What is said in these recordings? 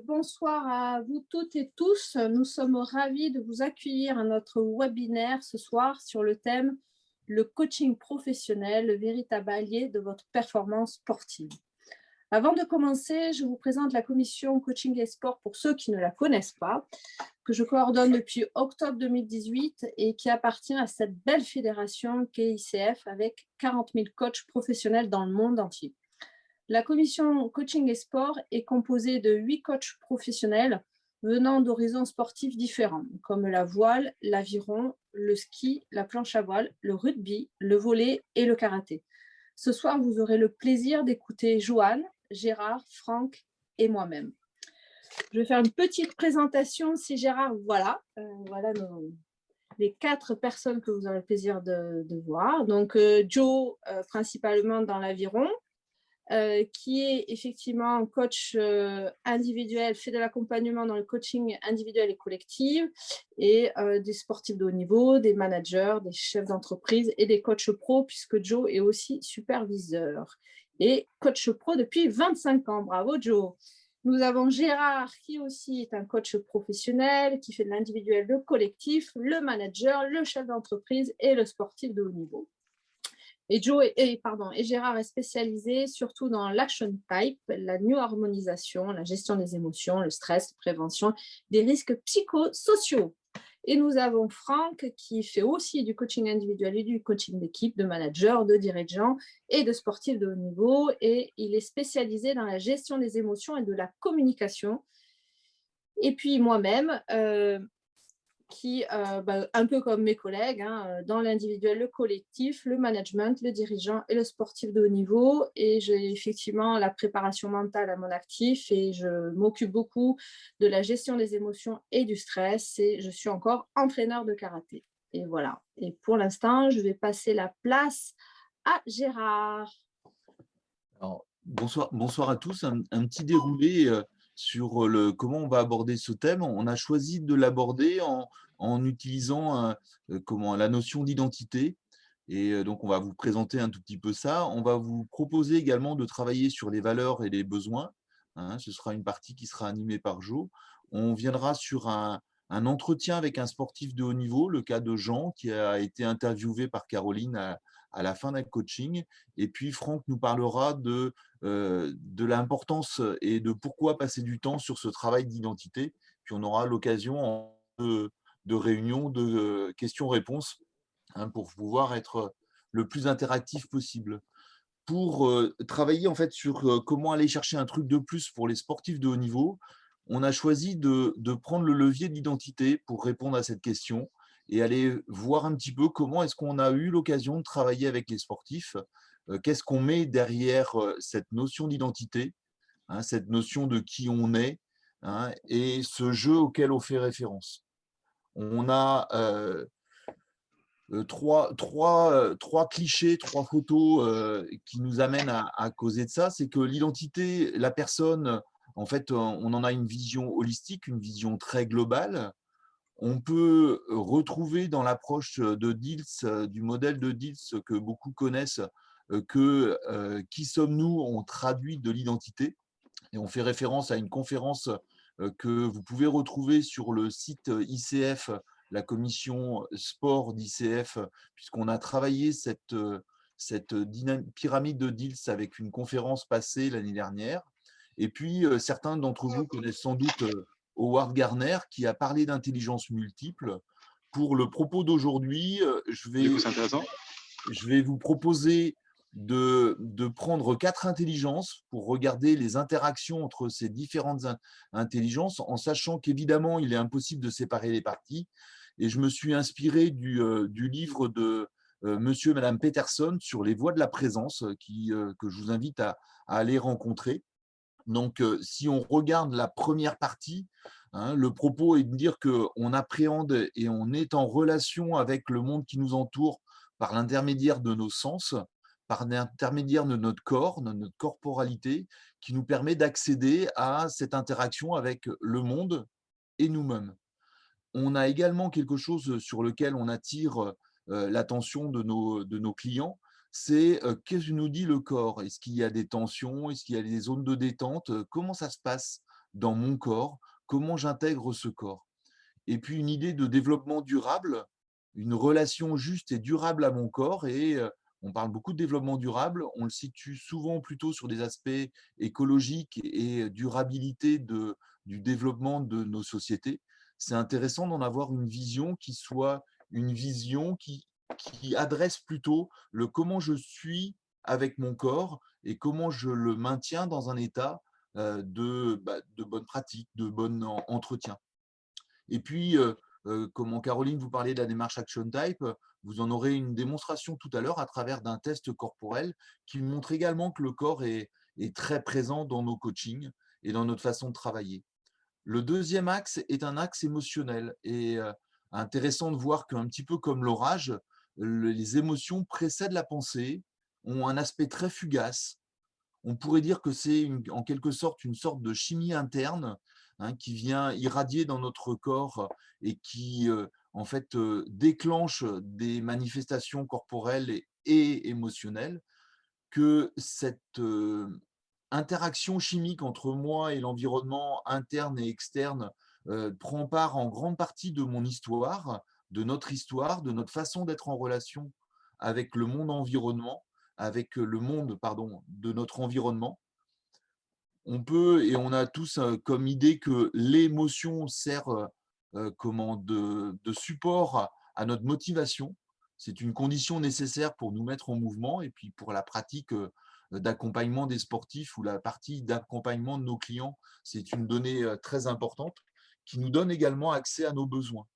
Bonsoir à vous toutes et tous. Nous sommes ravis de vous accueillir à notre webinaire ce soir sur le thème « Le coaching professionnel, le véritable allié de votre performance sportive ». Avant de commencer, je vous présente la commission coaching et sport pour ceux qui ne la connaissent pas, que je coordonne depuis octobre 2018 et qui appartient à cette belle fédération qu'est ICF avec 40 000 coachs professionnels dans le monde entier. La commission coaching et sport est composée de 8 coachs professionnels venant d'horizons sportifs différents, comme la voile, l'aviron, le ski, la planche à voile, le rugby, le volley et le karaté. Ce soir, vous aurez le plaisir d'écouter Joanne, Gérard, Franck et moi-même. Je vais faire une petite présentation. Si Gérard, voilà les 4 personnes que vous aurez le plaisir de voir. Donc, Joe, principalement dans l'aviron, qui est effectivement un coach individuel, fait de l'accompagnement dans le coaching individuel et collectif, et des sportifs de haut niveau, des managers, des chefs d'entreprise et des coachs pro, puisque Joe est aussi superviseur et coach pro depuis 25 ans. Bravo Joe. Nous avons Gérard, qui aussi est un coach professionnel, qui fait de l'individuel, le collectif, le manager, le chef d'entreprise et le sportif de haut niveau. Et Gérard est spécialisé surtout dans l'action type, la new harmonisation, la gestion des émotions, le stress, la prévention des risques psychosociaux. Et nous avons Franck qui fait aussi du coaching individuel et du coaching d'équipe, de manager, de dirigeant et de sportif de haut niveau. Et il est spécialisé dans la gestion des émotions et de la communication. Et puis moi-même, qui, un peu comme mes collègues, dans l'individuel, le collectif, le management, le dirigeant et le sportif de haut niveau. Et j'ai effectivement la préparation mentale à mon actif et je m'occupe beaucoup de la gestion des émotions et du stress. Et je suis encore entraîneur de karaté. Et voilà. Et pour l'instant, je vais passer la place à Gérard. Alors, bonsoir à tous. Un petit déroulé sur comment on va aborder ce thème. On a choisi de l'aborder en utilisant la notion d'identité. Et donc, on va vous présenter un tout petit peu ça. On va vous proposer également de travailler sur les valeurs et les besoins. Ce sera une partie qui sera animée par Jo. On viendra sur un entretien avec un sportif de haut niveau, le cas de Jean, qui a été interviewé par Caroline à la fin d'un coaching. Et puis, Franck nous parlera de l'importance et de pourquoi passer du temps sur ce travail d'identité. Puis, on aura l'occasion de réunions, de questions-réponses pour pouvoir être le plus interactif possible. Pour travailler en fait sur comment aller chercher un truc de plus pour les sportifs de haut niveau, on a choisi de prendre le levier de l'identité pour répondre à cette question et aller voir un petit peu comment est-ce qu'on a eu l'occasion de travailler avec les sportifs, qu'est-ce qu'on met derrière cette notion d'identité, cette notion de qui on est, et ce jeu auquel on fait référence. On a trois clichés, 3 photos qui nous amènent à causer de ça. C'est que l'identité, la personne, en fait, on en a une vision holistique, une vision très globale. On peut retrouver dans l'approche de Diels, du modèle de Diels que beaucoup connaissent, que qui sommes-nous, on traduit de l'identité. Et on fait référence à une conférence que vous pouvez retrouver sur le site ICF, la commission sport d'ICF, puisqu'on a travaillé cette pyramide de Diels avec une conférence passée l'année dernière. Et puis, certains d'entre vous connaissent sans doute Howard Gardner, qui a parlé d'intelligence multiple. Pour le propos d'aujourd'hui, je vais vous proposer de prendre 4 intelligences pour regarder les interactions entre ces différentes intelligences, en sachant qu'évidemment, il est impossible de séparer les parties. Et je me suis inspiré du livre de Monsieur et Madame Peterson sur les voies de la présence, que je vous invite à aller rencontrer. Donc, si on regarde la première partie, le propos est de dire qu'on appréhende et on est en relation avec le monde qui nous entoure par l'intermédiaire de nos sens, par l'intermédiaire de notre corps, de notre corporalité, qui nous permet d'accéder à cette interaction avec le monde et nous-mêmes. On a également quelque chose sur lequel on attire l'attention de nos clients, c'est qu'est-ce que nous dit le corps? Est-ce qu'il y a des tensions? Est-ce qu'il y a des zones de détente? Comment ça se passe dans mon corps, comment j'intègre ce corps. Et puis une idée de développement durable, une relation juste et durable à mon corps et on parle beaucoup de développement durable, on le situe souvent plutôt sur des aspects écologiques et durabilité du développement de nos sociétés. C'est intéressant d'en avoir une vision qui soit une vision qui adresse plutôt le comment je suis avec mon corps et comment je le maintiens dans un état de bonne pratique, de bon entretien. Et puis, comment Caroline, vous parlez de la démarche Action Type, vous en aurez une démonstration tout à l'heure à travers d'un test corporel qui montre également que le corps est très présent dans nos coachings et dans notre façon de travailler. Le deuxième axe est un axe émotionnel et intéressant de voir qu'un petit peu comme l'orage, les émotions précèdent la pensée, ont un aspect très fugace. On pourrait dire que c'est en quelque sorte une sorte de chimie interne, hein, qui vient irradier dans notre corps et qui en fait déclenche des manifestations corporelles et émotionnelles, que cette interaction chimique entre moi et l'environnement interne et externe prend part en grande partie de mon histoire, de notre façon d'être en relation avec le monde environnement, avec le monde, pardon, de notre environnement. On peut et on a tous comme idée que l'émotion sert comment, de support à notre motivation. C'est une condition nécessaire pour nous mettre en mouvement et puis pour la pratique d'accompagnement des sportifs ou la partie d'accompagnement de nos clients, c'est une donnée très importante qui nous donne également accès à nos besoins.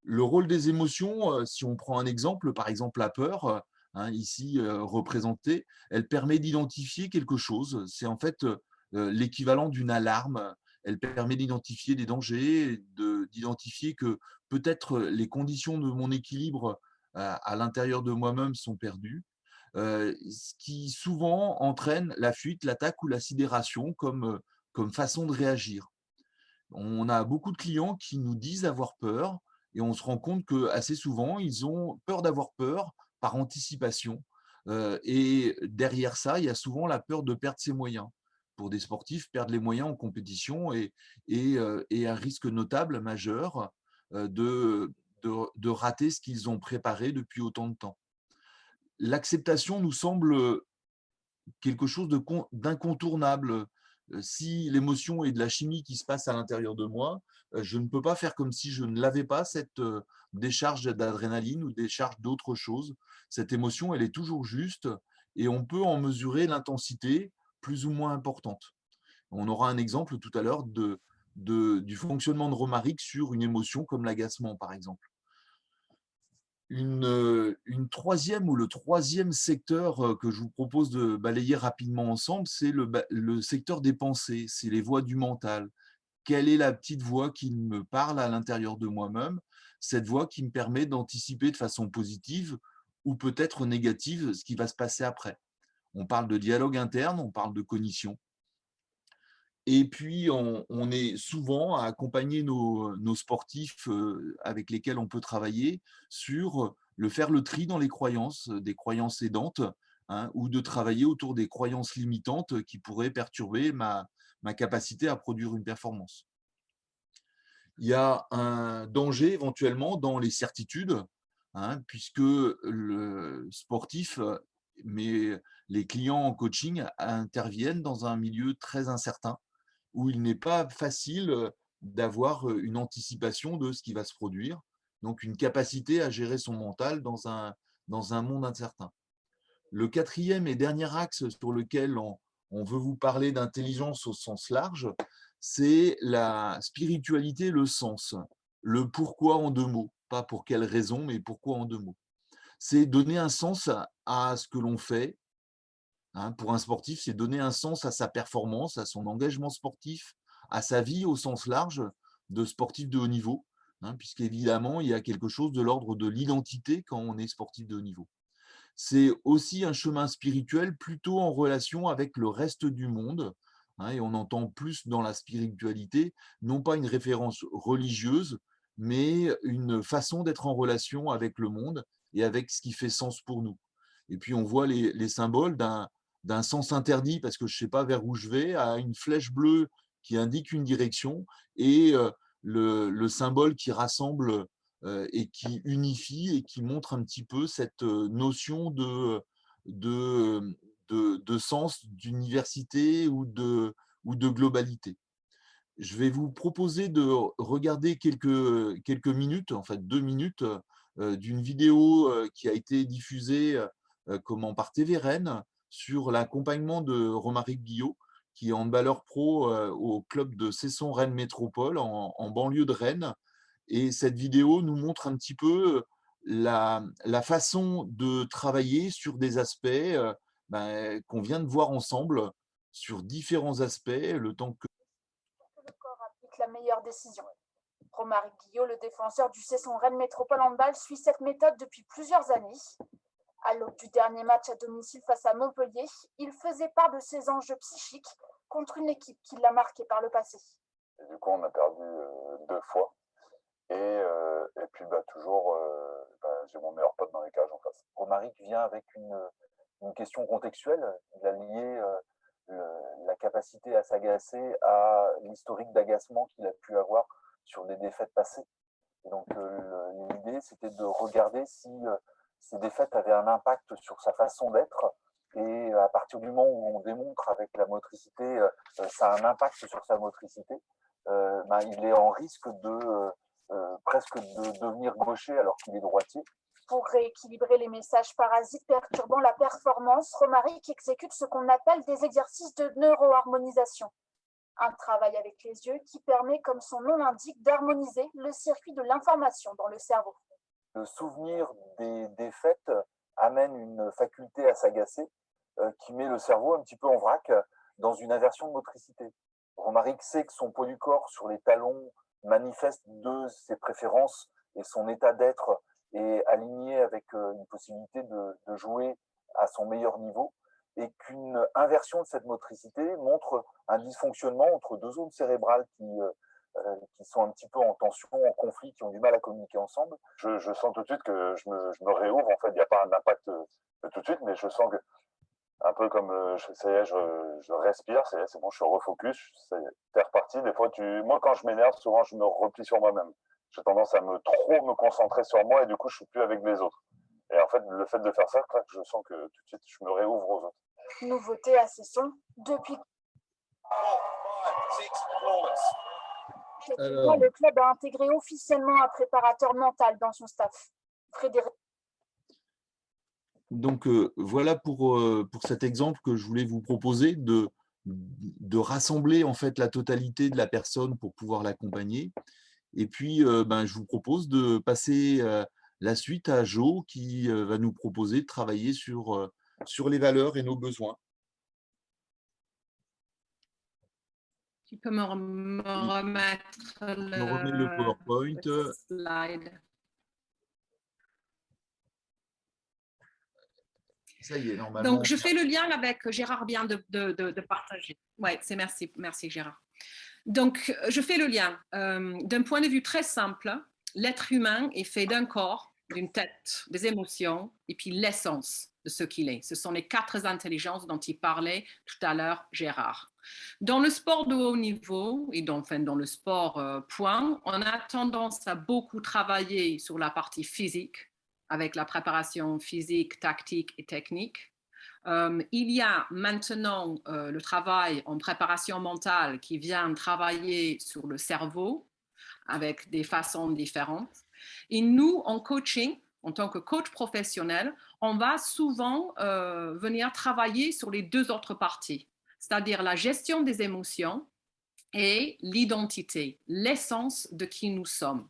Le rôle des émotions, si on prend un exemple, par exemple la peur, hein, ici représentée, elle permet d'identifier quelque chose. C'est en fait l'équivalent d'une alarme. Elle permet d'identifier des dangers, d'identifier que peut-être les conditions de mon équilibre à l'intérieur de moi-même sont perdues, ce qui souvent entraîne la fuite, l'attaque ou la sidération comme façon de réagir. On a beaucoup de clients qui nous disent avoir peur et on se rend compte que assez souvent, ils ont peur d'avoir peur par anticipation. Et derrière ça, il y a souvent la peur de perdre ses moyens. Pour des sportifs, perdre les moyens en compétition est un risque notable, majeur, de rater ce qu'ils ont préparé depuis autant de temps. L'acceptation nous semble quelque chose d'incontournable. Si l'émotion est de la chimie qui se passe à l'intérieur de moi, je ne peux pas faire comme si je ne l'avais pas, cette décharge d'adrénaline ou décharge d'autre chose. Cette émotion, elle est toujours juste et on peut en mesurer l'intensité plus ou moins importante. On aura un exemple tout à l'heure du fonctionnement de Romaric sur une émotion comme l'agacement, par exemple. Une troisième ou le troisième secteur que je vous propose de balayer rapidement ensemble, c'est le secteur des pensées, c'est les voix du mental. Quelle est la petite voix qui me parle à l'intérieur de moi-même? Cette voix qui me permet d'anticiper de façon positive ou peut-être négative ce qui va se passer après. On parle de dialogue interne, on parle de cognition. Et puis, on est souvent à accompagner nos sportifs avec lesquels on peut travailler sur faire le tri dans les croyances, des croyances aidantes, hein, ou de travailler autour des croyances limitantes qui pourraient perturber ma capacité à produire une performance. Il y a un danger éventuellement dans les certitudes, hein, puisque le sportif, mais les clients en coaching interviennent dans un milieu très incertain où il n'est pas facile d'avoir une anticipation de ce qui va se produire, donc une capacité à gérer son mental dans un monde incertain. Le quatrième et dernier axe sur lequel on veut vous parler d'intelligence au sens large, c'est la spiritualité, le sens, le pourquoi en deux mots, pas pour quelle raison, mais pourquoi en deux mots. C'est donner un sens à ce que l'on fait. Hein, pour un sportif, c'est donner un sens à sa performance, à son engagement sportif, à sa vie au sens large de sportif de haut niveau, hein, puisqu'évidemment, il y a quelque chose de l'ordre de l'identité quand on est sportif de haut niveau. C'est aussi un chemin spirituel plutôt en relation avec le reste du monde, hein, et on entend plus dans la spiritualité, non pas une référence religieuse, mais une façon d'être en relation avec le monde et avec ce qui fait sens pour nous. Et puis on voit les symboles d'un sens interdit parce que je ne sais pas vers où je vais, à une flèche bleue qui indique une direction, et le symbole qui rassemble et qui unifie et qui montre un petit peu cette notion de sens, d'université ou de globalité. Je vais vous proposer de regarder quelques minutes, en fait 2 minutes, d'une vidéo qui a été diffusée par TV Rennes sur l'accompagnement de Romaric Guillot, qui est handballeur pro au club de Cesson Rennes Métropole en banlieue de Rennes. Et cette vidéo nous montre un petit peu la façon de travailler sur des aspects qu'on vient de voir ensemble, sur différents aspects, le temps que le corps applique la meilleure décision. Romaric Guillot, le défenseur du Cesson Rennes Métropole Handball, suit cette méthode depuis plusieurs années. À l'aube du dernier match à domicile face à Montpellier, il faisait part de ses enjeux psychiques contre une équipe qui l'a marqué par le passé. Et du coup, on a perdu 2 fois. Et puis toujours, j'ai mon meilleur pote dans les cages en face. Romaric vient avec une question contextuelle. Il a lié la capacité à s'agacer à l'historique d'agacement qu'il a pu avoir sur des défaites passées. Et donc l'idée, c'était de regarder si ces défaites avaient un impact sur sa façon d'être. Et à partir du moment où on démontre avec la motricité, ça a un impact sur sa motricité, il est en risque presque de devenir gaucher alors qu'il est droitier. Pour rééquilibrer les messages parasites perturbant la performance, Romaric exécute ce qu'on appelle des exercices de neuroharmonisation. Un travail avec les yeux qui permet, comme son nom l'indique, d'harmoniser le circuit de l'information dans le cerveau. Le souvenir des défaites amène une faculté à s'agacer qui met le cerveau un petit peu en vrac dans une inversion de motricité. Romaric sait que son poids du corps sur les talons manifeste de ses préférences et son état d'être est aligné avec une possibilité de jouer à son meilleur niveau, et qu'une inversion de cette motricité montre un dysfonctionnement entre 2 zones cérébrales qui sont un petit peu en tension, en conflit, qui ont du mal à communiquer ensemble. Je sens tout de suite que je me réouvre. En fait, il n'y a pas un impact tout de suite, mais je sens que, un peu comme ça y est, je respire, c'est bon, je suis refocus, t'es reparti. Des fois, moi, quand je m'énerve, souvent, je me replie sur moi-même. J'ai tendance à trop me concentrer sur moi, et du coup, je suis plus avec les autres. Et en fait, le fait de faire ça, je sens que tout de suite, je me réouvre aux autres. Nouveauté à Cesson, depuis le club a intégré officiellement un préparateur mental dans son staff. Frédéric. Donc voilà pour cet exemple que je voulais vous proposer de rassembler en fait la totalité de la personne pour pouvoir l'accompagner. Et puis je vous propose de passer la suite à Jo qui va nous proposer de travailler sur les valeurs et nos besoins. Tu peux me remettre le PowerPoint. Le slide. Ça y est, normalement. Donc, je fais le lien avec Gérard vient de partager. Oui, merci Gérard. Donc, je fais le lien. D'un point de vue très simple, l'être humain est fait d'un corps, d'une tête, des émotions et puis l'essence de ce qu'il est. Ce sont les 4 intelligences dont il parlait tout à l'heure Gérard. Dans le sport de haut niveau et dans le sport point, on a tendance à beaucoup travailler sur la partie physique avec la préparation physique, tactique et technique. Il y a maintenant le travail en préparation mentale qui vient travailler sur le cerveau avec des façons différentes. Et nous, en coaching, en tant que coach professionnel, on va souvent venir travailler sur les 2 autres parties, c'est-à-dire la gestion des émotions et l'identité, l'essence de qui nous sommes.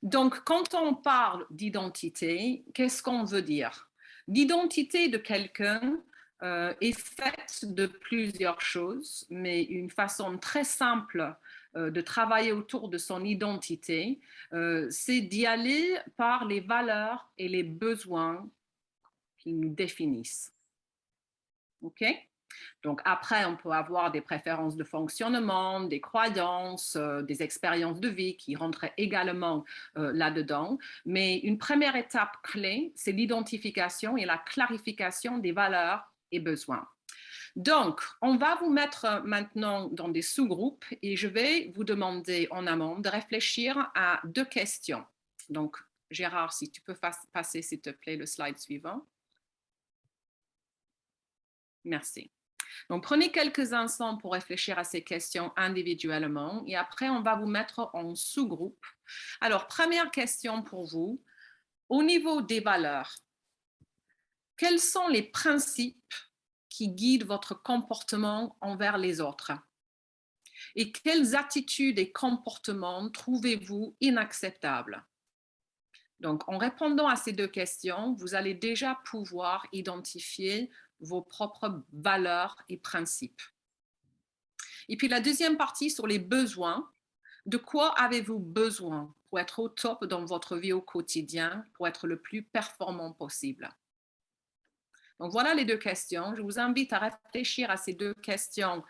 Donc, quand on parle d'identité, qu'est-ce qu'on veut dire? L'identité de quelqu'un est faite de plusieurs choses, mais une façon très simple de travailler autour de son identité, c'est d'y aller par les valeurs et les besoins qui nous définissent. OK? Donc après, on peut avoir des préférences de fonctionnement, des croyances, des expériences de vie qui rentrent également là-dedans. Mais une première étape clé, c'est l'identification et la clarification des valeurs et besoins. Donc, on va vous mettre maintenant dans des sous-groupes et je vais vous demander en amont de réfléchir à 2 questions. Donc, Gérard, si tu peux passer, s'il te plaît, le slide suivant. Merci. Donc, prenez quelques instants pour réfléchir à ces questions individuellement et après, on va vous mettre en sous-groupe. Alors, première question pour vous. Au niveau des valeurs, quels sont les principes qui guident votre comportement envers les autres? Et quelles attitudes et comportements trouvez-vous inacceptables? Donc, en répondant à ces 2 questions, vous allez déjà pouvoir identifier vos propres valeurs et principes. Et puis la deuxième partie sur les besoins. De quoi avez-vous besoin pour être au top dans votre vie au quotidien, pour être le plus performant possible? Donc voilà les 2 questions. Je vous invite à réfléchir à ces 2 questions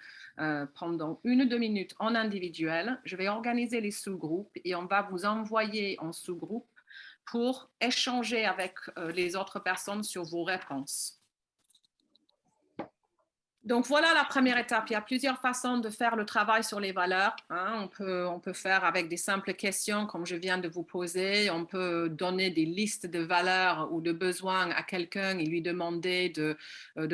pendant 1 ou 2 minutes en individuel. Je vais organiser les sous-groupes et on va vous envoyer en sous-groupe pour échanger avec les autres personnes sur vos réponses. Donc, voilà la première étape. Il y a plusieurs façons de faire le travail sur les valeurs. Hein. On peut faire avec des simples questions comme je viens de vous poser. On peut donner des listes de valeurs ou de besoins à quelqu'un et lui demander de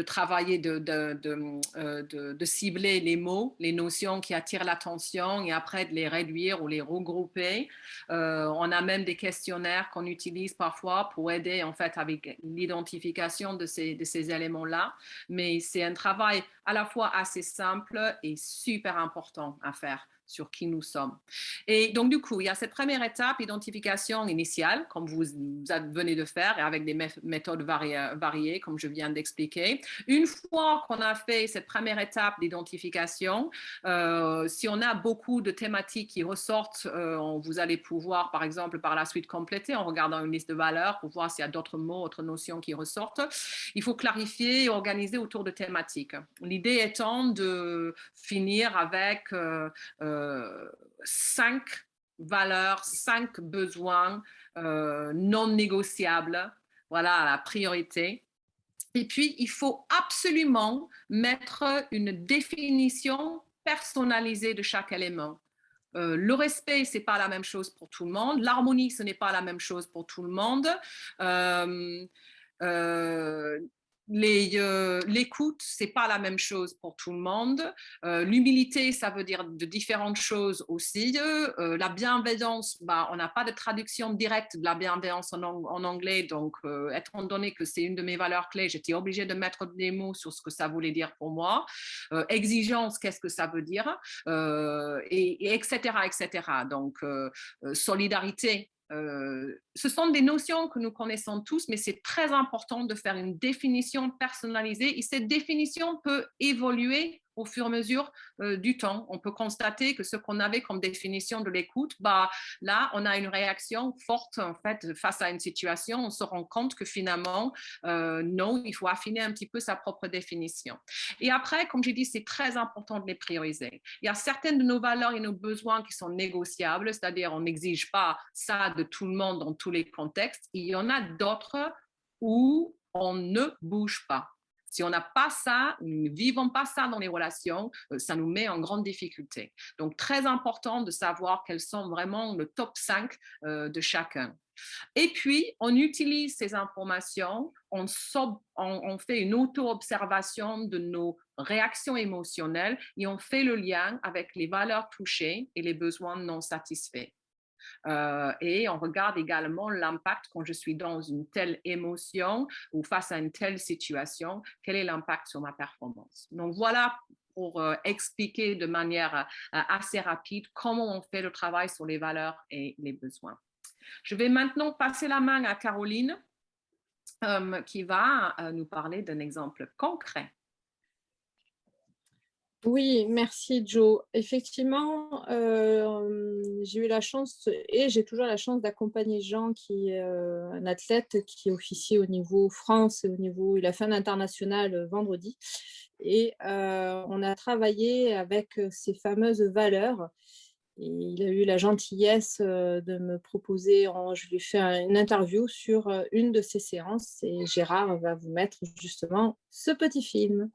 travailler, de cibler les mots, les notions qui attirent l'attention et après de les réduire ou les regrouper. On a même des questionnaires qu'on utilise parfois pour aider en fait avec l'identification de ces éléments-là. Mais c'est un travail à la fois assez simple et super important à faire sur qui nous sommes. Et donc, du coup, il y a cette première étape, identification initiale, comme vous venez de faire, et avec des méthodes variées, comme je viens d'expliquer. Une fois qu'on a fait cette première étape d'identification, si on a beaucoup de thématiques qui ressortent, vous allez pouvoir, par exemple, par la suite compléter en regardant une liste de valeurs pour voir s'il y a d'autres mots, autres notions qui ressortent. Il faut clarifier et organiser autour de thématiques. L'idée étant de finir avec 5 valeurs, 5 besoins non négociables, voilà la priorité. Et puis, il faut absolument mettre une définition personnalisée de chaque élément. Le respect, ce n'est pas la même chose pour tout le monde. L'harmonie, ce n'est pas la même chose pour tout le monde. L'écoute, c'est pas la même chose pour tout le monde. L'humilité, ça veut dire de différentes choses aussi. La bienveillance, on n'a pas de traduction directe de la bienveillance en anglais, donc étant donné que c'est une de mes valeurs clés, j'étais obligée de mettre des mots sur ce que ça voulait dire pour moi. Exigence, qu'est-ce que ça veut dire, et etc., etc. Donc, solidarité. Ce sont des notions que nous connaissons tous, mais c'est très important de faire une définition personnalisée et cette définition peut évoluer au fur et à mesure du temps. On peut constater que ce qu'on avait comme définition de l'écoute, là, on a une réaction forte en fait face à une situation. On se rend compte que finalement, non, il faut affiner un petit peu sa propre définition. Et après, comme j'ai dit, c'est très important de les prioriser. Il y a certaines de nos valeurs et nos besoins qui sont négociables, c'est-à-dire on n'exige pas ça de tout le monde dans tous les contextes. Il y en a d'autres où on ne bouge pas. Si on n'a pas ça, nous ne vivons pas ça dans les relations, ça nous met en grande difficulté. Donc, très important de savoir quels sont vraiment le top 5 de chacun. Et puis, on utilise ces informations, on fait une auto-observation de nos réactions émotionnelles et on fait le lien avec les valeurs touchées et les besoins non satisfaits. Et on regarde également l'impact quand je suis dans une telle émotion ou face à une telle situation, quel est l'impact sur ma performance. Donc voilà pour expliquer de manière assez rapide comment on fait le travail sur les valeurs et les besoins. Je vais maintenant passer la main à Caroline qui va nous parler d'un exemple concret. Oui, merci Jo. Effectivement, j'ai eu la chance et j'ai toujours la chance d'accompagner Jean, qui est un athlète qui officie au niveau France et au niveau, il a fait un international vendredi. Et on a travaillé avec ces fameuses valeurs. Et il a eu la gentillesse de me proposer, je lui ai fait une interview sur une de ces séances et Gérard va vous mettre justement ce petit film.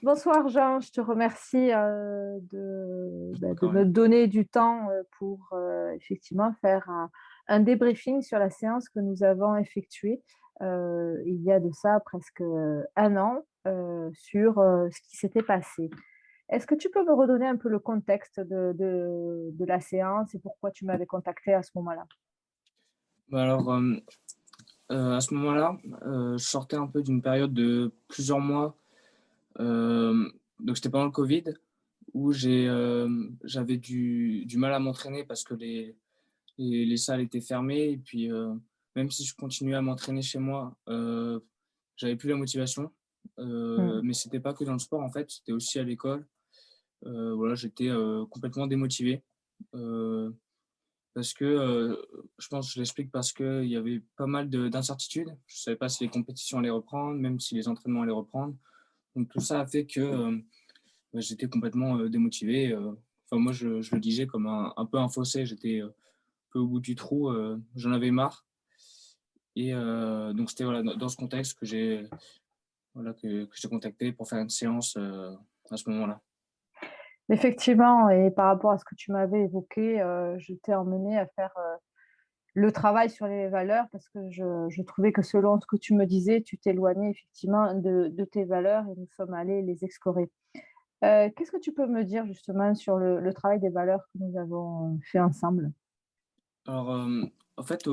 Bonsoir Jean, je te remercie de me donner du temps pour effectivement faire un débriefing sur la séance que nous avons effectuée il y a de ça presque un an sur ce qui s'était passé. Est-ce que tu peux me redonner un peu le contexte de la séance et pourquoi tu m'avais contacté à ce moment-là? Bah alors, à ce moment-là, je sortais un peu d'une période de plusieurs mois, donc c'était pendant le covid où j'avais du mal à m'entraîner parce que les salles étaient fermées et puis, même si je continuais à m'entraîner chez moi, j'avais plus la motivation, Mm. mais c'était pas que dans le sport en fait, c'était aussi à l'école. Voilà, j'étais, complètement démotivé, heu parce que, je pense, je l'explique parce qu'il y avait pas mal d'incertitudes. Je ne savais pas si les compétitions allaient reprendre, même si les entraînements allaient reprendre. Donc tout ça a fait que, bah, j'étais complètement, démotivé, enfin moi je le disais comme un peu un fossé. J'étais, un peu au bout du trou, j'en avais marre et donc c'était voilà, dans ce contexte que j'ai voilà, que j'ai contacté pour faire une séance, à ce moment-là. Effectivement, et par rapport à ce que tu m'avais évoqué, je t'ai emmené à faire le travail sur les valeurs parce que je trouvais que selon ce que tu me disais, tu t'éloignais effectivement de tes valeurs et nous sommes allés les explorer. Qu'est-ce que tu peux me dire justement sur le travail des valeurs que nous avons fait ensemble? Alors, en fait,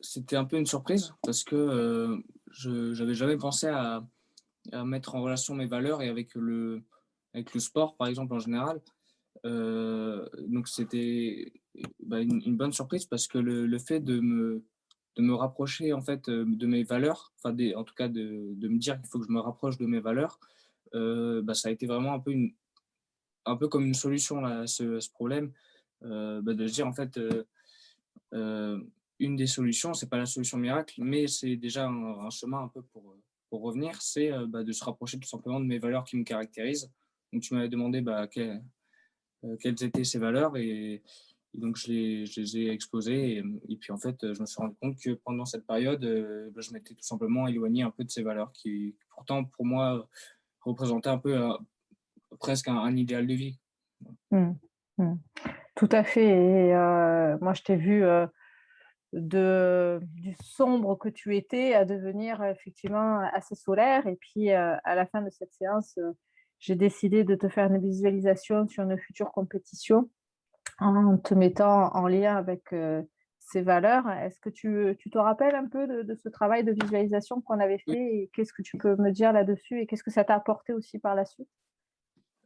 c'était un peu une surprise parce que, je j'avais jamais pensé à mettre en relation mes valeurs et avec le sport, par exemple, en général. Donc c'était, bah, une bonne surprise parce que le fait de me rapprocher, en fait, de mes valeurs, enfin des en tout cas de me dire qu'il faut que je me rapproche de mes valeurs, bah, ça a été vraiment un peu comme une solution là à ce problème, bah, de se dire en fait, une des solutions, c'est pas la solution miracle, mais c'est déjà un chemin un peu pour revenir, c'est, bah, de se rapprocher tout simplement de mes valeurs qui me caractérisent. Donc tu m'avais demandé, bah, quelles étaient ces valeurs et donc je les ai exposées et puis en fait, je me suis rendu compte que pendant cette période, bah, je m'étais tout simplement éloigné un peu de ces valeurs qui pourtant pour moi, représentaient un peu, presque un idéal de vie. Mmh. Mmh. Tout à fait, et moi je t'ai vu, du sombre que tu étais à devenir effectivement assez solaire, et puis, à la fin de cette séance, j'ai décidé de te faire une visualisation sur une future compétition en te mettant en lien avec, ces valeurs. Est-ce que tu te rappelles un peu de ce travail de visualisation qu'on avait Oui, fait et qu'est-ce que tu peux me dire là-dessus et qu'est-ce que ça t'a apporté aussi par la suite?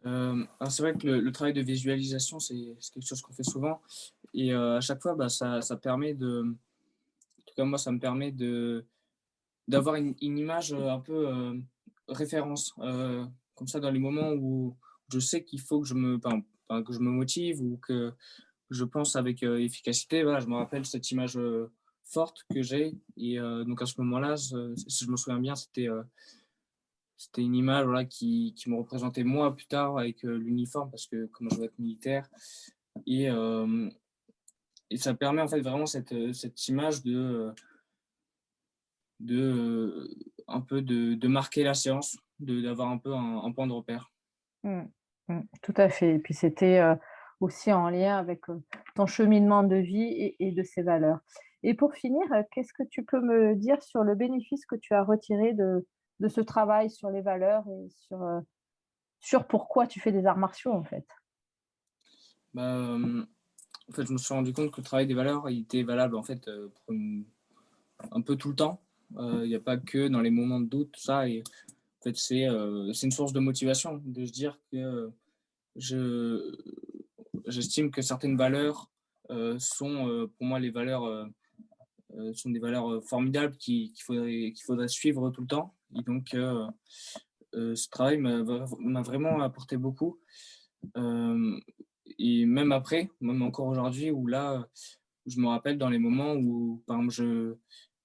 alors c'est vrai que le travail de visualisation, c'est quelque chose qu'on fait souvent et à chaque fois, bah, ça permet en tout cas moi, ça me permet d'avoir une image, un peu, référence, comme ça dans les moments où je sais qu'il faut que que je me motive ou que je pense avec, efficacité. Voilà, je me rappelle cette image, forte que j'ai et donc à ce moment-là, si je me souviens bien, c'était une image, voilà, qui me représentait moi plus tard avec, l'uniforme parce que comme je vais être militaire et hem et ça permet en fait vraiment cette image un peu de marquer la séance, d'avoir un peu un point de repère. Mmh. Mmh. Tout à fait, et puis c'était, aussi en lien avec, ton cheminement de vie et de ces valeurs. Et pour finir, qu'est-ce que tu peux me dire sur le bénéfice que tu as retiré de ce travail sur les valeurs et sur pourquoi tu fais des arts martiaux, en fait? Bah, en fait, je me suis rendu compte que le travail des valeurs, il était valable en fait, un peu tout le temps. Il y a pas que dans les moments de doute, tout ça et en fait, c'est une source de motivation de se dire que je j'estime que certaines valeurs, sont, pour moi les valeurs, sont des valeurs, formidables qu'il faudrait suivre tout le temps et donc ce travail m'a vraiment apporté beaucoup, hem et même après, même encore aujourd'hui où là, je me rappelle dans les moments où, par exemple,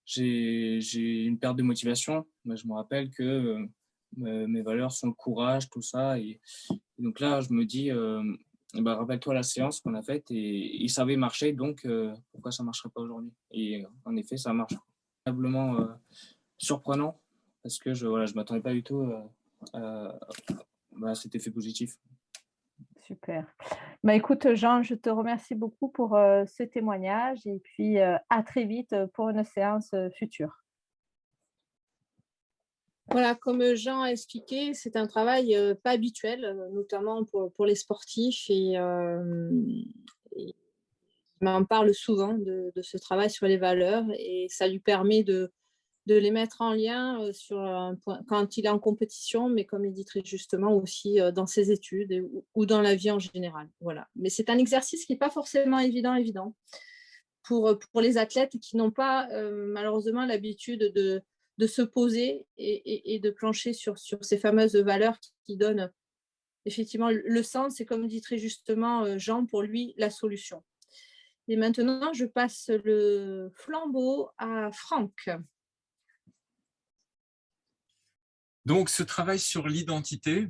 j'ai une perte de motivation, bah, je me rappelle que, mes valeurs sont le courage, tout ça et donc là, je me dis, bah, rappelle-toi la séance qu'on a faite et ça avait marché donc pourquoi ça marcherait pas aujourd'hui? Et en effet, ça marche. Agréablement, surprenant parce que voilà, je m'attendais pas du tout, cet effet positif. Super. Bah, écoute, Jean, je te remercie beaucoup pour ce témoignage et puis à très vite pour une séance future. Voilà, comme Jean a expliqué, c'est un travail pas habituel, notamment pour les sportifs. Et il m'en parle souvent de ce travail sur les valeurs et ça lui permet de les mettre en lien sur un point, quand il est en compétition, mais comme il dit très justement aussi dans ses études ou dans la vie en général. Voilà. Mais c'est un exercice qui n'est pas forcément évident pour les athlètes qui n'ont pas malheureusement l'habitude de se poser et de plancher sur ces fameuses valeurs qui donnent effectivement le sens et comme dit très justement Jean, pour lui, la solution. Et maintenant, je passe le flambeau à Franck. Donc, ce travail sur l'identité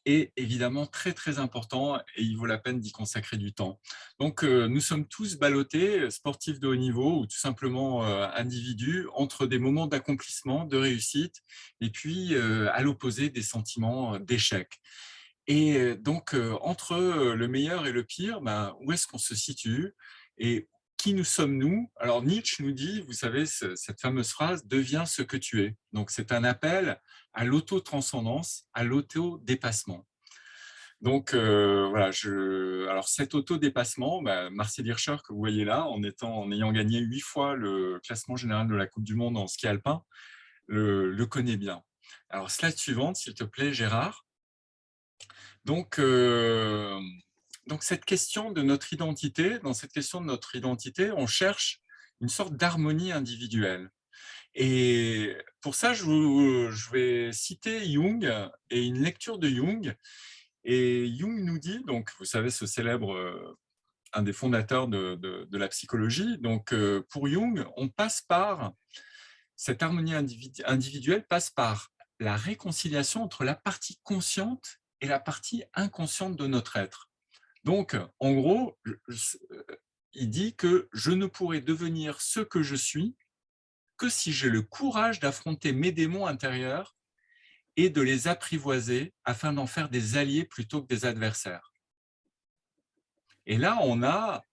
est évidemment très, très important et il vaut la peine d'y consacrer du temps. Donc, nous sommes tous ballottés, sportifs de haut niveau ou tout simplement individus, entre des moments d'accomplissement, de réussite et puis, à l'opposé, des sentiments d'échec. Et donc, entre le meilleur et le pire, où est-ce qu'on se situe et qui nous sommes-nous? Alors, Nietzsche nous dit, vous savez, cette fameuse phrase « deviens ce que tu es ». Donc, c'est un appel à l'auto-transcendance, à l'auto-dépassement. Donc, voilà, alors cet auto-dépassement, Marcel Hirscher, que vous voyez là, en ayant gagné 8 fois le classement général de la Coupe du Monde en ski alpin, le connaît bien. Alors, slide suivante, s'il te plaît, Gérard. Donc, cette question de notre identité, dans cette question de notre identité, on cherche une sorte d'harmonie individuelle. Et pour ça, je vais citer Jung et une lecture de Jung. Et Jung nous dit, donc vous savez, ce célèbre, un des fondateurs de la psychologie, donc pour Jung, on passe par, cette harmonie individuelle passe par la réconciliation entre la partie consciente et la partie inconsciente de notre être. Donc, en gros, il dit que je ne pourrai devenir ce que je suis que si j'ai le courage d'affronter mes démons intérieurs et de les apprivoiser afin d'en faire des alliés plutôt que des adversaires. Et là, on a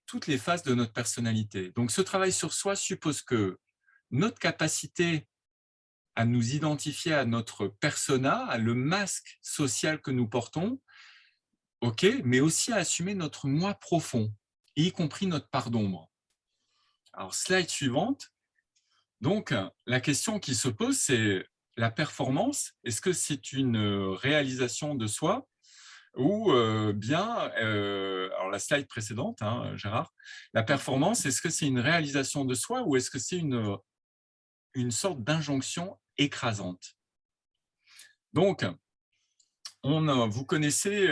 toutes les phases de notre personnalité. Donc, ce travail sur soi suppose que notre capacité à nous identifier à notre persona, à le masque social que nous portons, ok, mais aussi à assumer notre moi profond, y compris notre part d'ombre. Alors, slide suivante. Donc, la question qui se pose, c'est la performance. Est-ce que c'est une réalisation de soi ou alors la slide précédente, hein, Gérard, la performance, est-ce que c'est une réalisation de soi ou est-ce que c'est une sorte d'injonction écrasante? Donc, vous connaissez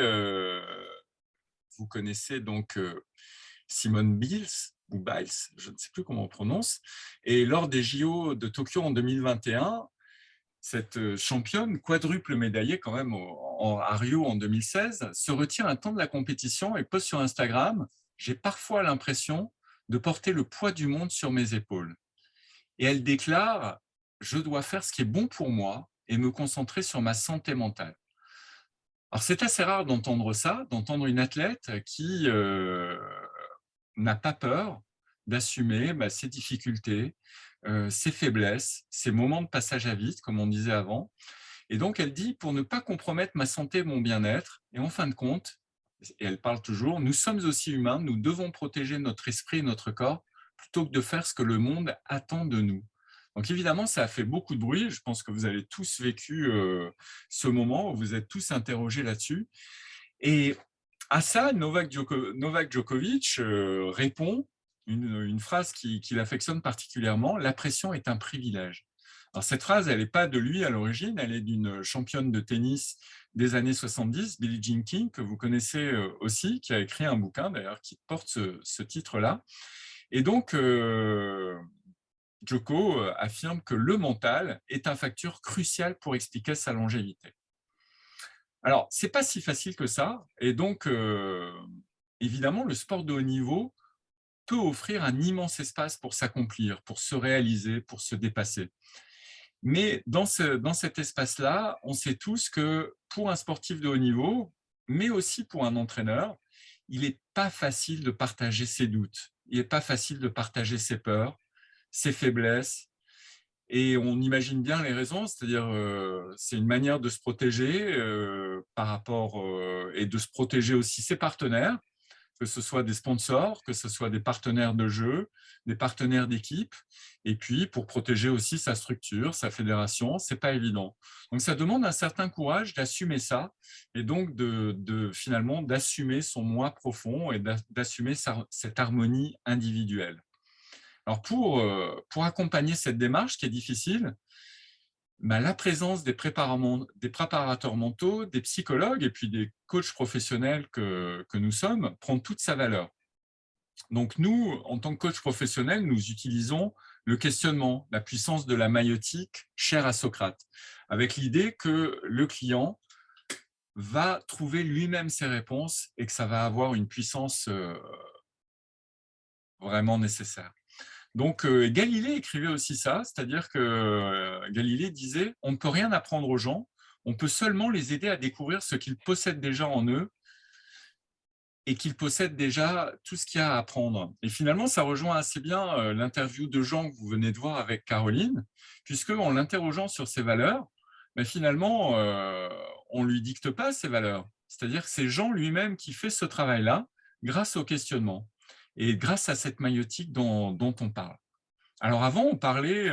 donc Simone Biles, ou Biles, je ne sais plus comment on prononce, et lors des JO de Tokyo en 2021, cette championne, quadruple médaillée quand même à Rio en 2016, se retire un temps de la compétition et poste sur Instagram « J'ai parfois l'impression de porter le poids du monde sur mes épaules ». Et elle déclare « Je dois faire ce qui est bon pour moi et me concentrer sur ma santé mentale ». Alors c'est assez rare d'entendre ça, d'entendre une athlète qui n'a pas peur d'assumer ses difficultés, ses faiblesses, ses moments de passage à vide, comme on disait avant. Et donc, elle dit, pour ne pas compromettre ma santé et mon bien-être, et en fin de compte, et elle parle toujours, nous sommes aussi humains, nous devons protéger notre esprit et notre corps, plutôt que de faire ce que le monde attend de nous. Donc évidemment, ça a fait beaucoup de bruit, je pense que vous avez tous vécu ce moment, vous êtes tous interrogés là-dessus. Et à ça, Novak Djokovic répond une phrase qu'il affectionne particulièrement, « La pression est un privilège ». Alors cette phrase, elle n'est pas de lui à l'origine, elle est d'une championne de tennis des années 70, Billie Jean King, que vous connaissez aussi, qui a écrit un bouquin d'ailleurs qui porte ce titre-là. Et donc, Djoko affirme que le mental est un facteur crucial pour expliquer sa longévité. Alors, ce n'est pas si facile que ça, et donc, évidemment, le sport de haut niveau peut offrir un immense espace pour s'accomplir, pour se réaliser, pour se dépasser. Mais dans cet espace-là, on sait tous que pour un sportif de haut niveau, mais aussi pour un entraîneur, il n'est pas facile de partager ses doutes, il n'est pas facile de partager ses peurs, ses faiblesses. Et on imagine bien les raisons, c'est-à-dire c'est une manière de se protéger par rapport et de se protéger aussi ses partenaires, que ce soit des sponsors, que ce soit des partenaires de jeu, des partenaires d'équipe, et puis pour protéger aussi sa structure, sa fédération, c'est pas évident. Donc ça demande un certain courage d'assumer ça, et donc finalement d'assumer son moi profond et d'assumer cette harmonie individuelle. Alors pour accompagner cette démarche qui est difficile, la présence des préparateurs mentaux, des psychologues et puis des coachs professionnels que nous sommes prend toute sa valeur. Donc nous, en tant que coach professionnel, nous utilisons le questionnement, la puissance de la maïotique chère à Socrate, avec l'idée que le client va trouver lui-même ses réponses et que ça va avoir une puissance vraiment nécessaire. Donc, Galilée écrivait aussi ça, c'est-à-dire que Galilée disait « On ne peut rien apprendre aux gens, on peut seulement les aider à découvrir ce qu'ils possèdent déjà en eux et qu'ils possèdent déjà tout ce qu'il y a à apprendre. » Et finalement, ça rejoint assez bien l'interview de Jean que vous venez de voir avec Caroline, puisque en l'interrogeant sur ses valeurs, finalement, on ne lui dicte pas ses valeurs. C'est-à-dire que c'est Jean lui-même qui fait ce travail-là grâce au questionnement et grâce à cette maïotique dont on parle. Alors avant, on parlait,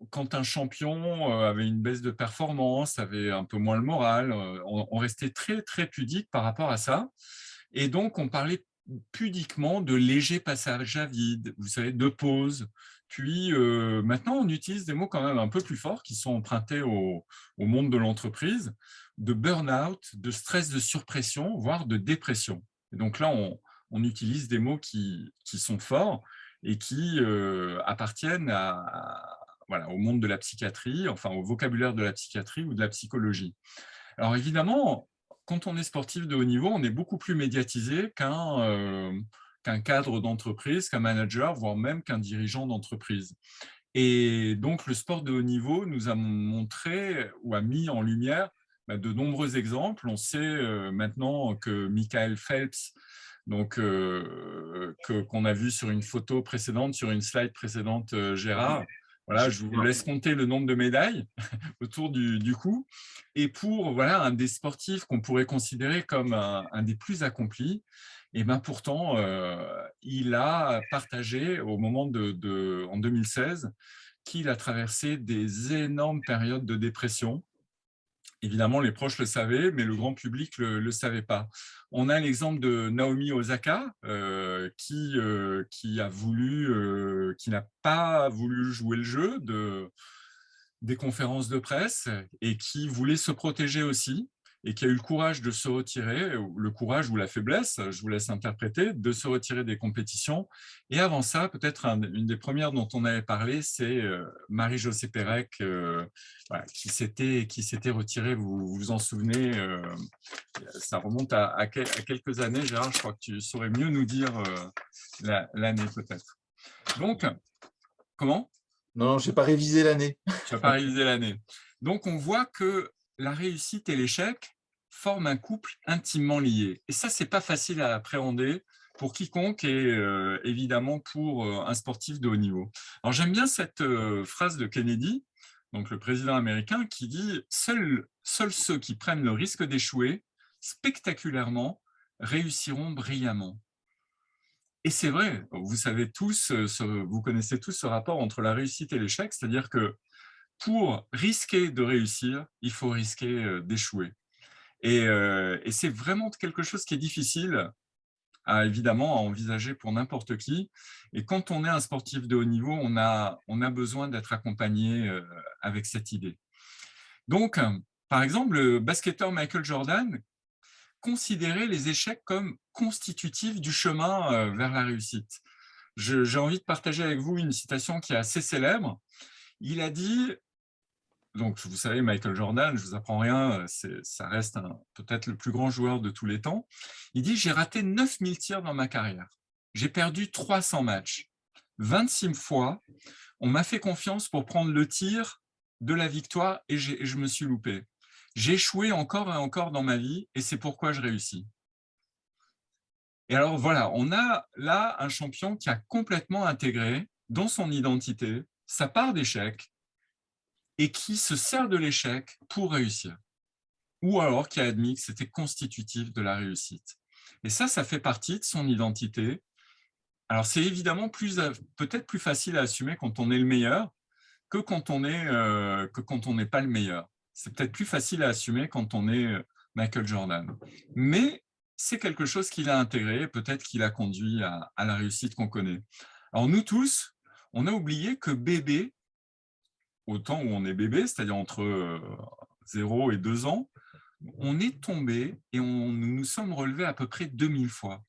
quand un champion avait une baisse de performance, avait un peu moins le moral, on restait très, très pudique par rapport à ça. Et donc, on parlait pudiquement de léger passage à vide, vous savez, de pause. Puis maintenant, on utilise des mots quand même un peu plus forts qui sont empruntés au monde de l'entreprise, de burn-out, de stress de surpression, voire de dépression. Et donc là, on utilise des mots qui sont forts et qui appartiennent au monde de la psychiatrie, enfin au vocabulaire de la psychiatrie ou de la psychologie. Alors évidemment, quand on est sportif de haut niveau, on est beaucoup plus médiatisé qu'un cadre d'entreprise, qu'un manager, voire même qu'un dirigeant d'entreprise. Et donc le sport de haut niveau nous a montré ou a mis en lumière de nombreux exemples. On sait maintenant que Michael Phelps, donc qu'on a vu sur une photo précédente, sur une slide précédente, Gérard. Voilà, je vous laisse compter le nombre de médailles autour du cou. Et pour un des sportifs qu'on pourrait considérer comme un des plus accomplis, et pourtant, il a partagé au moment en 2016 qu'il a traversé des énormes périodes de dépression. Évidemment, les proches le savaient, mais le grand public ne le savait pas. On a l'exemple de Naomi Osaka, qui n'a pas voulu jouer le jeu des conférences de presse et qui voulait se protéger aussi et qui a eu le courage de se retirer, le courage ou la faiblesse, je vous laisse interpréter, de se retirer des compétitions. Et avant ça, peut-être une des premières dont on avait parlé, c'est Marie-Josée Pérec, qui s'était retirée, vous vous en souvenez, ça remonte à quelques années. Gérard, je crois que tu saurais mieux nous dire l'année peut-être. Donc, comment ? Non, je n'ai pas révisé l'année. Tu n'as pas révisé l'année. Donc, on voit que la réussite et l'échec forment un couple intimement lié. Et ça, ce n'est pas facile à appréhender pour quiconque et évidemment pour un sportif de haut niveau. Alors, j'aime bien cette phrase de Kennedy, donc le président américain, qui dit « Seuls ceux qui prennent le risque d'échouer spectaculairement réussiront brillamment ». Et c'est vrai, vous savez tous, vous connaissez tous ce rapport entre la réussite et l'échec, c'est-à-dire que pour risquer de réussir, il faut risquer d'échouer. Et c'est vraiment quelque chose qui est difficile, évidemment, à envisager pour n'importe qui. Et quand on est un sportif de haut niveau, on a besoin d'être accompagné avec cette idée. Donc, par exemple, le basketteur Michael Jordan considérait les échecs comme constitutifs du chemin vers la réussite. J'ai envie de partager avec vous une citation qui est assez célèbre. Il a dit, donc vous savez, Michael Jordan, je ne vous apprends rien, ça reste peut-être le plus grand joueur de tous les temps. Il dit « J'ai raté 9000 tirs dans ma carrière. J'ai perdu 300 matchs. 26 fois, on m'a fait confiance pour prendre le tir de la victoire et je me suis loupé. J'ai échoué encore et encore dans ma vie et c'est pourquoi je réussis. Et alors voilà, on a là un champion qui a complètement intégré dans son identité sa part d'échec et qui se sert de l'échec pour réussir. Ou alors qui a admis que c'était constitutif de la réussite. Et ça fait partie de son identité. Alors c'est évidemment peut-être plus facile à assumer quand on est le meilleur que quand on n'est pas le meilleur. C'est peut-être plus facile à assumer quand on est Michael Jordan. Mais c'est quelque chose qu'il a intégré, peut-être qu'il a conduit à la réussite qu'on connaît. Alors nous tous, on a oublié que bébé, au temps où on est bébé, c'est-à-dire entre 0 et 2 ans, on est tombé et nous nous sommes relevés à peu près 2000 fois.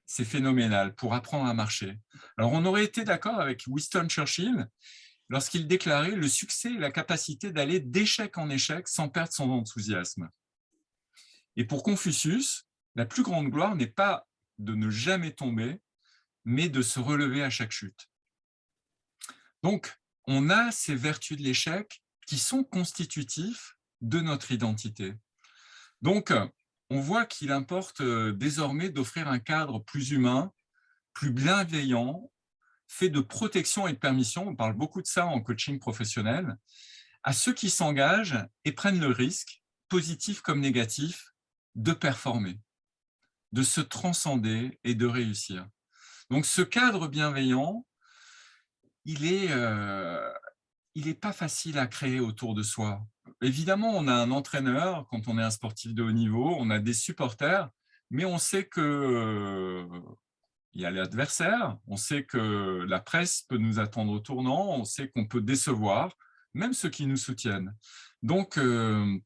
C'est phénoménal pour apprendre à marcher. Alors on aurait été d'accord avec Winston Churchill lorsqu'il déclarait le succès et la capacité d'aller d'échec en échec sans perdre son enthousiasme. Et pour Confucius, la plus grande gloire n'est pas de ne jamais tomber, mais de se relever à chaque chute. Donc, on a ces vertus de l'échec qui sont constitutifs de notre identité. Donc, on voit qu'il importe désormais d'offrir un cadre plus humain, plus bienveillant, fait de protection et de permission, on parle beaucoup de ça en coaching professionnel, à ceux qui s'engagent et prennent le risque, positif comme négatif, de performer, de se transcender et de réussir. Donc ce cadre bienveillant, il est pas facile à créer autour de soi. Évidemment, on a un entraîneur quand on est un sportif de haut niveau, on a des supporters, mais on sait que il y a l'adversaire, on sait que la presse peut nous attendre au tournant, on sait qu'on peut décevoir, même ceux qui nous soutiennent. Donc,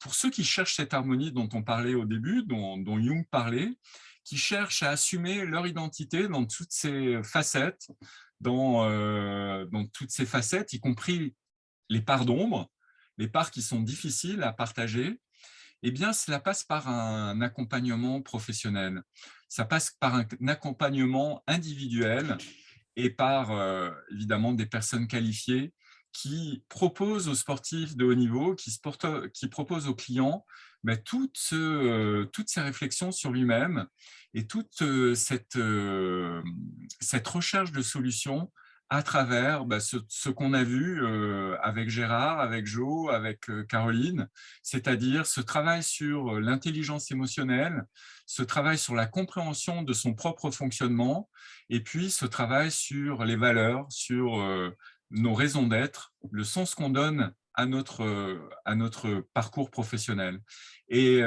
pour ceux qui cherchent cette harmonie dont on parlait au début, dont Jung parlait, qui cherchent à assumer leur identité dans toutes ses facettes, dans toutes ces facettes, y compris les parts d'ombre, les parts qui sont difficiles à partager, eh bien, cela passe par un accompagnement professionnel. Ça passe par un accompagnement individuel et par, évidemment, des personnes qualifiées qui proposent aux sportifs de haut niveau, qui proposent aux clients toutes ces réflexions sur lui-même et toute cette recherche de solutions à travers ce qu'on a vu avec Gérard, avec Jo, avec Caroline, c'est-à-dire ce travail sur l'intelligence émotionnelle, ce travail sur la compréhension de son propre fonctionnement, et puis ce travail sur les valeurs, sur nos raisons d'être, le sens qu'on donne à notre parcours professionnel. Et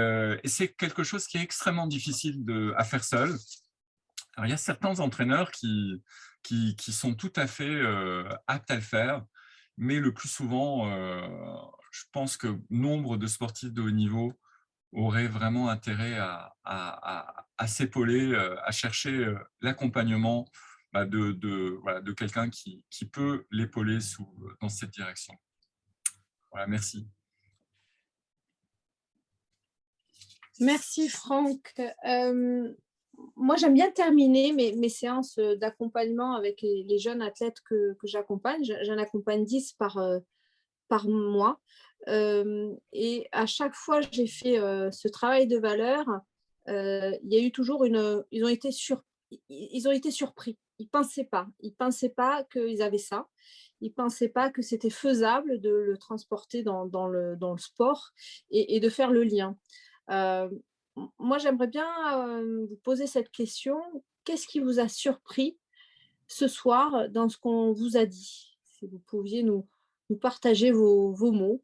c'est quelque chose qui est extrêmement difficile à faire seul. Alors, il y a certains entraîneurs qui sont tout à fait aptes à le faire, mais le plus souvent, je pense que nombre de sportifs de haut niveau auraient vraiment intérêt à s'épauler, à chercher l'accompagnement de quelqu'un qui peut l'épauler dans cette direction. Voilà, merci. Merci Franck. Moi, j'aime bien terminer mes séances d'accompagnement avec les jeunes athlètes que j'accompagne. J'en accompagne 10 par mois. Et à chaque fois, j'ai fait ce travail de valeur. Il y a eu toujours ils ont été surpris. Ils ne pensaient pas qu'ils avaient ça. Ils ne pensaient pas que c'était faisable de le transporter dans le sport et de faire le lien. Moi, j'aimerais bien vous poser cette question. Qu'est-ce qui vous a surpris ce soir dans ce qu'on vous a dit? Si vous pouviez nous partager vos mots.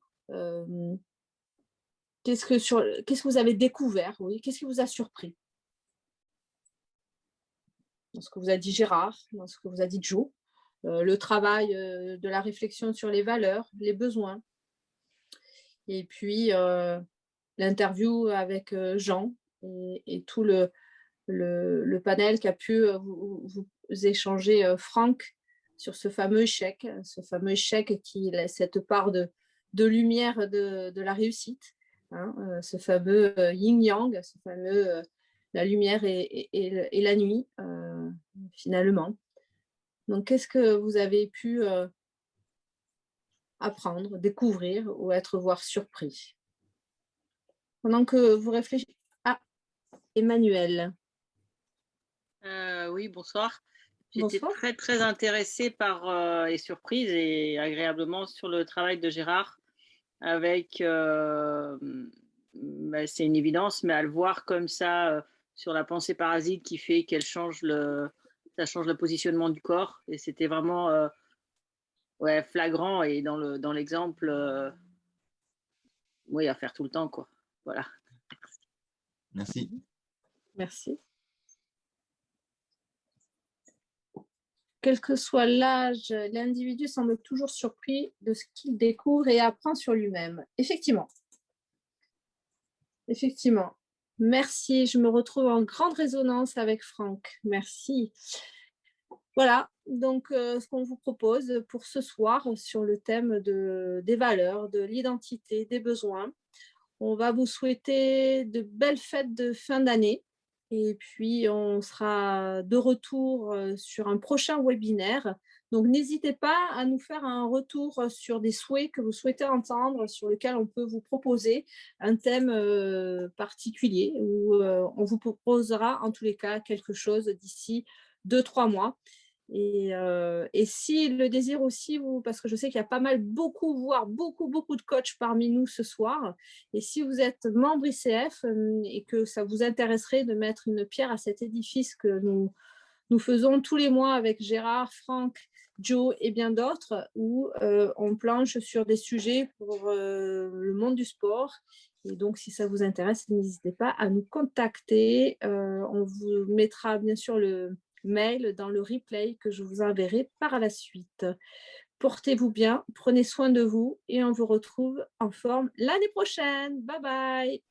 Qu'est-ce que vous avez découvert? Oui, qu'est-ce qui vous a surpris dans ce que vous a dit Gérard, dans ce que vous a dit Jo, le travail de la réflexion sur les valeurs, les besoins, et puis l'interview avec Jean et tout le panel qu'a pu vous échanger Franck sur ce fameux échec qui laisse cette part de lumière de la réussite, hein, ce fameux yin-yang, ce fameux la lumière et la nuit, finalement. Donc, qu'est-ce que vous avez pu apprendre, découvrir ou être voire surpris? Pendant que vous réfléchissez. Ah, Emmanuel. Oui, bonsoir. J'étais Bonsoir. très, très intéressée par et surprise et agréablement sur le travail de Gérard avec, c'est une évidence, mais à le voir comme ça sur la pensée parasite qui fait qu'elle change ça change le positionnement du corps. Et c'était vraiment ouais, flagrant et dans l'exemple, oui, à faire tout le temps, quoi. Voilà. Merci. Merci. Quel que soit l'âge, l'individu semble toujours surpris de ce qu'il découvre et apprend sur lui-même. Effectivement. Effectivement. Merci. Je me retrouve en grande résonance avec Franck. Merci. Voilà. Donc, ce qu'on vous propose pour ce soir sur le thème des valeurs, de l'identité, des besoins. On va vous souhaiter de belles fêtes de fin d'année. Et puis, on sera de retour sur un prochain webinaire. Donc, n'hésitez pas à nous faire un retour sur des souhaits que vous souhaitez entendre, sur lesquels on peut vous proposer un thème particulier, où on vous proposera en tous les cas quelque chose d'ici 2-3 mois. Et si le désir aussi, parce que je sais qu'il y a pas mal, voire beaucoup de coachs parmi nous ce soir, et si vous êtes membre ICF et que ça vous intéresserait de mettre une pierre à cet édifice que nous faisons tous les mois avec Gérard, Franck, Joe et bien d'autres, où on planche sur des sujets pour le monde du sport. Et donc, si ça vous intéresse, n'hésitez pas à nous contacter. On vous mettra bien sûr le mail dans le replay que je vous enverrai par la suite. Portez-vous bien, prenez soin de vous et on vous retrouve en forme l'année prochaine. Bye bye.